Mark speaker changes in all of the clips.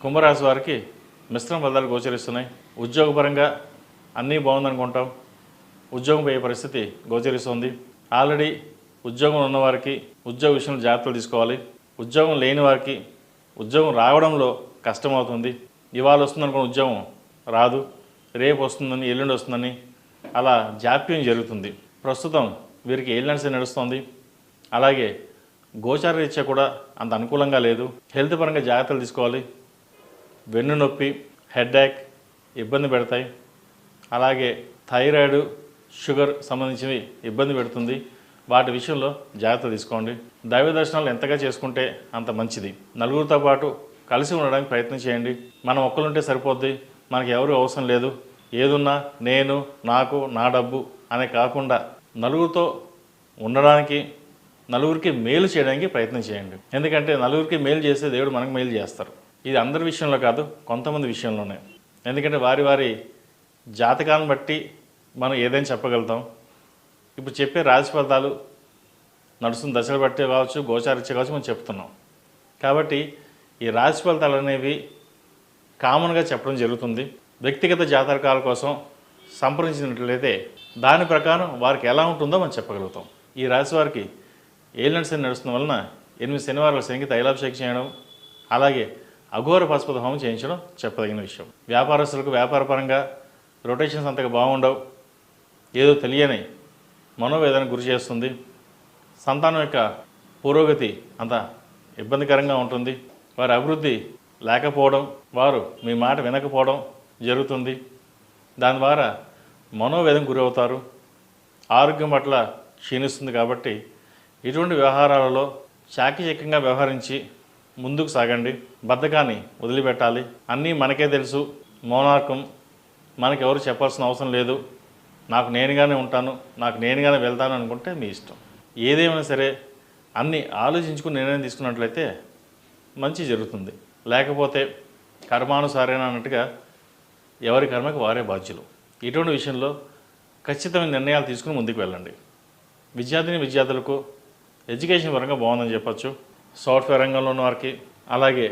Speaker 1: కుంభరాశి వారికి మిశ్రమ ఫలితాలు గోచరిస్తున్నాయి. ఉద్యోగపరంగా అన్నీ బాగుందనుకుంటాం, ఉద్యోగం పోయే పరిస్థితి గోచరిస్తుంది. ఆల్రెడీ ఉద్యోగం ఉన్నవారికి ఉద్యోగ విషయంలో జాగ్రత్తలు తీసుకోవాలి. ఉద్యోగం లేని వారికి ఉద్యోగం రావడంలో కష్టమవుతుంది. ఇవాళ వస్తుందనుకున్న ఉద్యోగం రాదు, రేపు వస్తుందని, ఎల్లుండి వస్తుందని అలా జాప్యం జరుగుతుంది. ప్రస్తుతం వీరికి ఏలినాటి శని నడుస్తుంది. అలాగే గోచార రీత్యా కూడా అంత అనుకూలంగా లేదు. హెల్త్ పరంగా జాగ్రత్తలు తీసుకోవాలి. వెన్ను నొప్పి, హెడేక్ ఇబ్బంది పెడతాయి. అలాగే థైరాయిడ్, షుగర్ సంబంధించినవి ఇబ్బంది పెడుతుంది. వాటి విషయంలో జాగ్రత్త తీసుకోండి. దైవ దర్శనాలు ఎంతగా చేసుకుంటే అంత మంచిది. నలుగురితో పాటు కలిసి ఉండడానికి ప్రయత్నం చేయండి. మనం ఒక్కరుంటే సరిపోద్ది, మనకి ఎవరు అవసరం లేదు, ఏదున్నా నేను, నాకు, నా డబ్బు అనే కాకుండా నలుగురితో ఉండడానికి, నలుగురికి మేలు చేయడానికి ప్రయత్నం చేయండి. ఎందుకంటే నలుగురికి మేలు చేస్తే దేవుడు మనకు మేలు చేస్తారు. ఇది అందరి విషయంలో కాదు, కొంతమంది విషయంలోనే. ఎందుకంటే వారి వారి జాతకాలను బట్టి మనం ఏదైనా చెప్పగలుగుతాం. ఇప్పుడు చెప్పే రాశి ఫలితాలు నడుస్తున్న దశలు బట్టే కావచ్చు, గోచారిత్య కావచ్చు మనం చెప్తున్నాం. కాబట్టి ఈ రాశి ఫలితాలు అనేవి కామన్గా చెప్పడం జరుగుతుంది. వ్యక్తిగత జాతకాల కోసం సంప్రదించినట్లయితే దాని ప్రకారం వారికి ఎలా ఉంటుందో మనం చెప్పగలుగుతాం. ఈ రాశి వారికి ఏలినాటి శని నడుస్తున్న వలన 8 శనివారాల శనికి తైలాభిషేకం చేయడం, అలాగే అఘోర పశుపత హోమం చేయించడం చెప్పదగిన విషయం. వ్యాపారస్తులకు వ్యాపారపరంగా రొటేషన్స్ అంతగా బాగుండవు, ఏదో తెలియని మనోవేదనకు గురి చేస్తుంది. సంతానం యొక్క పురోగతి అంత ఇబ్బందికరంగా ఉంటుంది. వారి అభివృద్ధి లేకపోవడం, వారు మీ మాట వినకపోవడం జరుగుతుంది. దాని ద్వారా మనోవేదనకు గురి అవుతారు. ఆరోగ్యం పట్ల క్షీణిస్తుంది. కాబట్టి ఇటువంటి వ్యవహారాలలో చాకచక్యంగా వ్యవహరించి ముందుకు సాగండి. బద్ధకాన్ని వదిలిపెట్టాలి. అన్నీ మనకే తెలుసు, మౌనార్కం, మనకెవరు చెప్పాల్సిన అవసరం లేదు, నాకు నేనుగానే ఉంటాను, నాకు నేనుగానే వెళ్తాను అనుకుంటే మీ ఇష్టం. ఏదేమైనా సరే అన్నీ ఆలోచించుకుని నిర్ణయం తీసుకున్నట్లయితే మంచి జరుగుతుంది. లేకపోతే కర్మానుసారేనా అన్నట్టుగా ఎవరి కర్మకి వారే బాధ్యులు. ఇటువంటి విషయంలో ఖచ్చితమైన నిర్ణయాలు తీసుకుని ముందుకు వెళ్ళండి. విద్యార్థులకు ఎడ్యుకేషన్ పరంగా బాగుందని చెప్పచ్చు. సాఫ్ట్వేర్ రంగంలో ఉన్న వారికి, అలాగే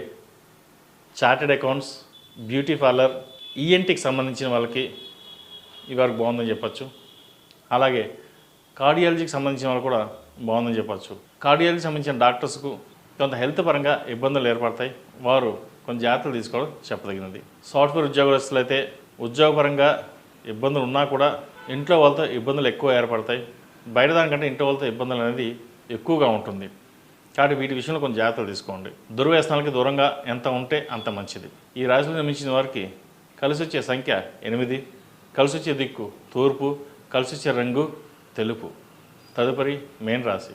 Speaker 1: చార్టెడ్ అకౌంట్స్, బ్యూటీ పార్లర్, ఈఎన్టీకి సంబంధించిన వాళ్ళకి ఇవాళ బాగుందని చెప్పచ్చు. అలాగే కార్డియాలజీకి సంబంధించిన వాళ్ళు కూడా బాగుందని చెప్పచ్చు. కార్డియాలజీకి సంబంధించిన డాక్టర్స్కు కొంత హెల్త్ పరంగా ఇబ్బందులు ఏర్పడతాయి, వారు కొంచెం జాగ్రత్తలు తీసుకోవడం చెప్పదగినది. సాఫ్ట్వేర్ ఉద్యోగస్తులు అయితే ఉద్యోగపరంగా ఇబ్బందులు ఉన్నా కూడా ఇంట్లో వాళ్ళతో ఇబ్బందులు ఎక్కువ ఏర్పడతాయి. బయట దానికంటే ఇంట్లో వాళ్ళతో ఇబ్బందులు అనేది ఎక్కువగా ఉంటుంది. కాబట్టి వీటి విషయంలో కొంచెం జాగ్రత్తలు తీసుకోండి. దుర్వ్యసనాలకి దూరంగా ఎంత ఉంటే అంత మంచిది. ఈ రాశిలో జన్మించిన వారికి కలిసి వచ్చే సంఖ్య 8, కలిసి వచ్చే దిక్కు తూర్పు, కలిసి వచ్చే రంగు తెలుపు. తదుపరి మేన్ రాశి.